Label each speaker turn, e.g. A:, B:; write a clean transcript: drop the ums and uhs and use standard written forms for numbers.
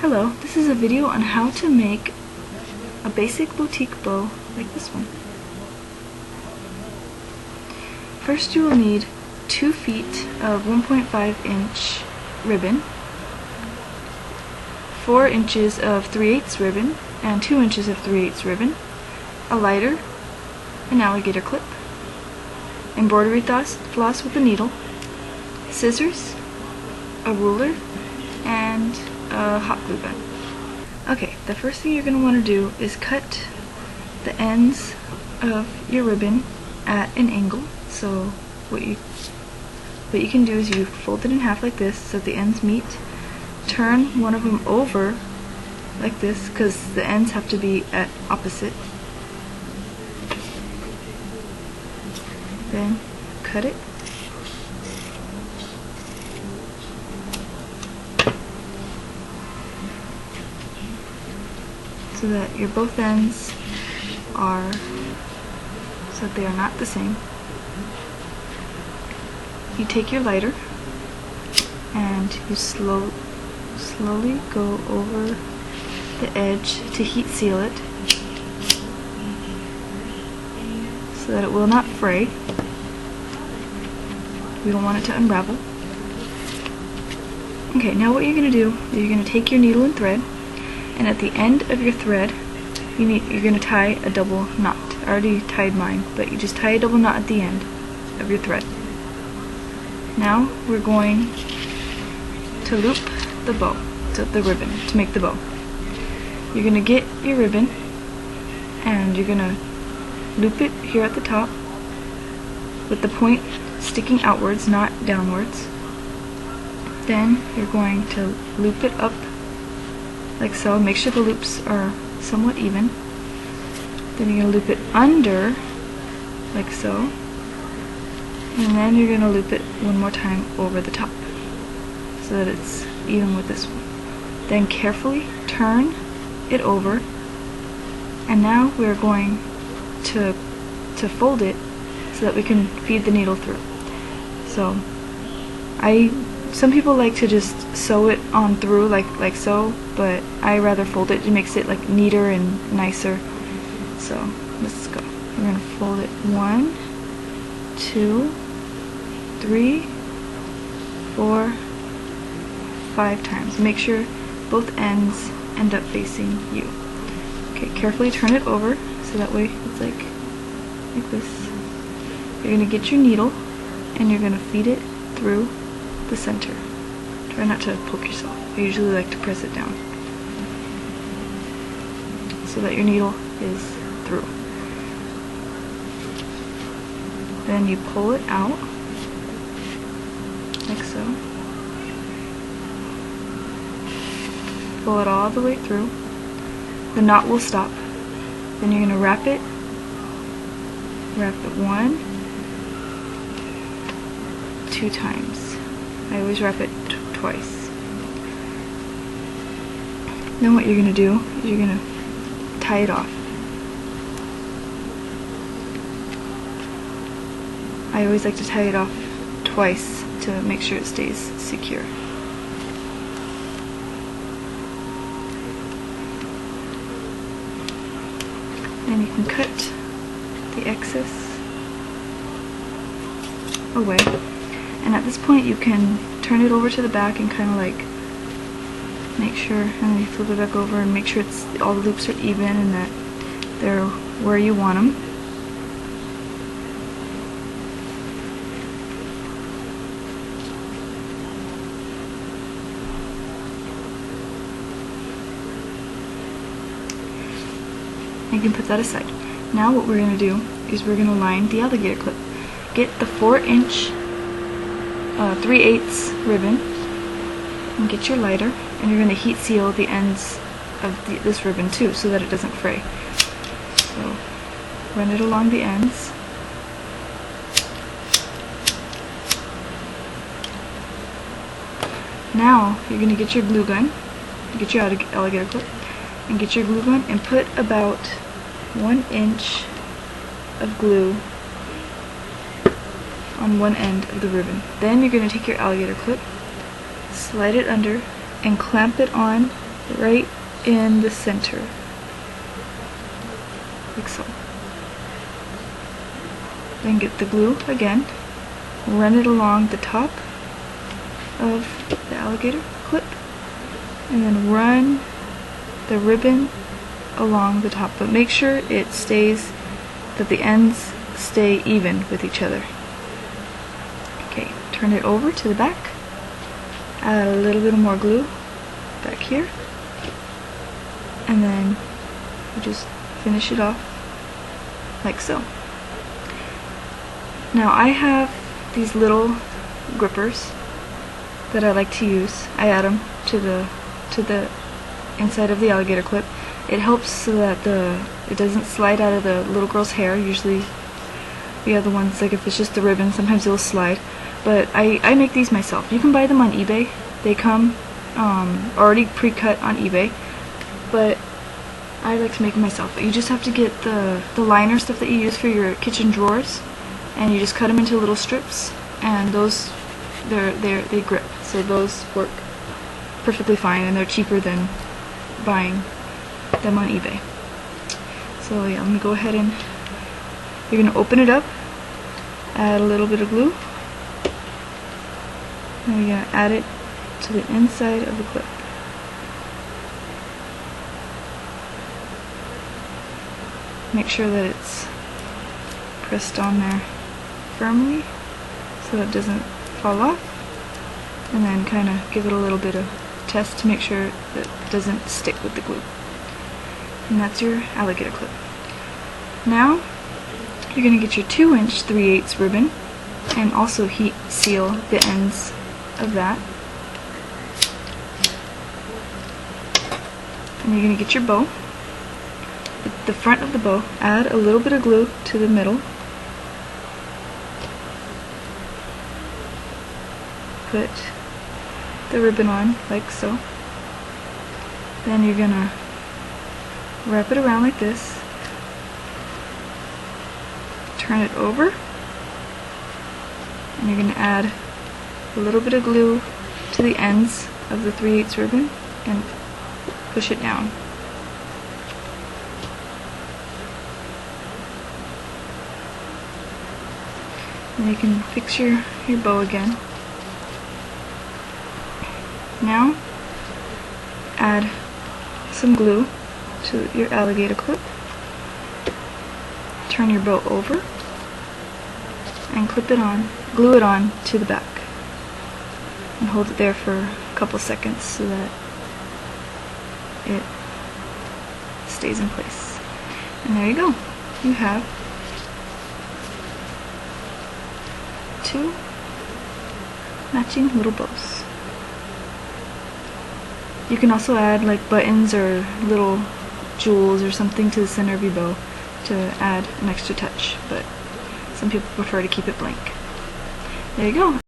A: Hello, this is a video on how to make a basic boutique bow like this one. First you will need 2 feet of 1.5 inch ribbon, 4 inches of 3/8 ribbon, and 2 inches of 3/8 ribbon, a lighter, an alligator clip, embroidery floss with a needle, scissors, a ruler, and a hot glue gun. Okay, the first thing you're going to want to do is cut the ends of your ribbon at an angle. So what you can do is you fold it in half like this so the ends meet. Turn one of them over like this because the ends have to be at opposite. Then cut it. So that your both ends are, so that they are not the same. You take your lighter and you slowly go over the edge to heat seal it so that it will not fray. We don't want it to unravel. Okay, now what you're going to do is you're going to take your needle and thread, and at the end of your thread you're going to tie a double knot. I already tied mine, but you just tie a double knot at the end of your thread. Now we're going to loop the bow, the ribbon, to make the bow. You're going to get your ribbon and you're going to loop it here at the top with the point sticking outwards, not downwards. Then you're going to loop it up like so. Make sure the loops are somewhat even. Then you're going to loop it under like so. And then you're going to loop it one more time over the top so that it's even with this one. Then carefully turn it over, and now we're going to fold it so that we can feed the needle through. So some people like to just sew it on through like so, but I rather fold it. It makes it like neater and nicer. So let's go. We're going to fold it 1, 2, 3, 4, 5 times. Make sure both ends end up facing you. Okay, carefully turn it over so that way it's like this. You're going to get your needle and you're going to feed it through the center. Try not to poke yourself. I usually like to press it down so that your needle is through. Then you pull it out like so. Pull it all the way through. The knot will stop. Then you're going to wrap it 1, 2 times. I always wrap it twice. Then what you're going to do is you're going to tie it off. I always like to tie it off twice to make sure it stays secure. Then you can cut the excess away. And at this point you can turn it over to the back and kind of like make sure, and then you flip it back over and make sure all the loops are even and that they're where you want them. You can put that aside. Now what we're going to do is we're going to line the alligator clip. Get the 4-inch 3/8 ribbon and get your lighter, and you're going to heat seal the ends of this ribbon too so that it doesn't fray. So run it along the ends. Now you're going to get your glue gun, get your alligator clip, and get your glue gun and put about 1 inch of glue on one end of the ribbon. Then you're going to take your alligator clip, slide it under, and clamp it on right in the center, like so. Then get the glue again, run it along the top of the alligator clip, and then run the ribbon along the top, but make sure it stays, that the ends stay even with each other. Okay, turn it over to the back, add a little bit more glue back here, and then you just finish it off like so. Now I have these little grippers that I like to use. I add them to the inside of the alligator clip. It helps so that it doesn't slide out of the little girl's hair. Usually the other ones, like if it's just the ribbon, sometimes it'll slide. But I make these myself. You can buy them on eBay. They come already pre-cut on eBay, but I like to make them myself. You just have to get the liner stuff that you use for your kitchen drawers, and you just cut them into little strips, and those they grip, so those work perfectly fine, and they're cheaper than buying them on eBay. So yeah, I'm gonna go ahead and you're gonna open it up, add a little bit of glue, and you're gonna add it to the inside of the clip. Make sure that it's pressed on there firmly so that it doesn't fall off, and then kind of give it a little bit of test to make sure that it doesn't stick with the glue. And that's your alligator clip. Now you're going to get your 2" 3/8 ribbon and also heat seal the ends of that. And you're going to get your bow. At the front of the bow, add a little bit of glue to the middle. Put the ribbon on like so. Then you're going to wrap it around like this. Turn it over. And you're going to add a little bit of glue to the ends of the 3/8 ribbon and push it down. And you can fix your bow again. Now add some glue to your alligator clip. Turn your bow over and clip it on, glue it on to the back, and hold it there for a couple seconds so that it stays in place. And there you go. You have 2 matching little bows. You can also add like buttons or little jewels or something to the center of your bow to add an extra touch, but some people prefer to keep it blank. There you go.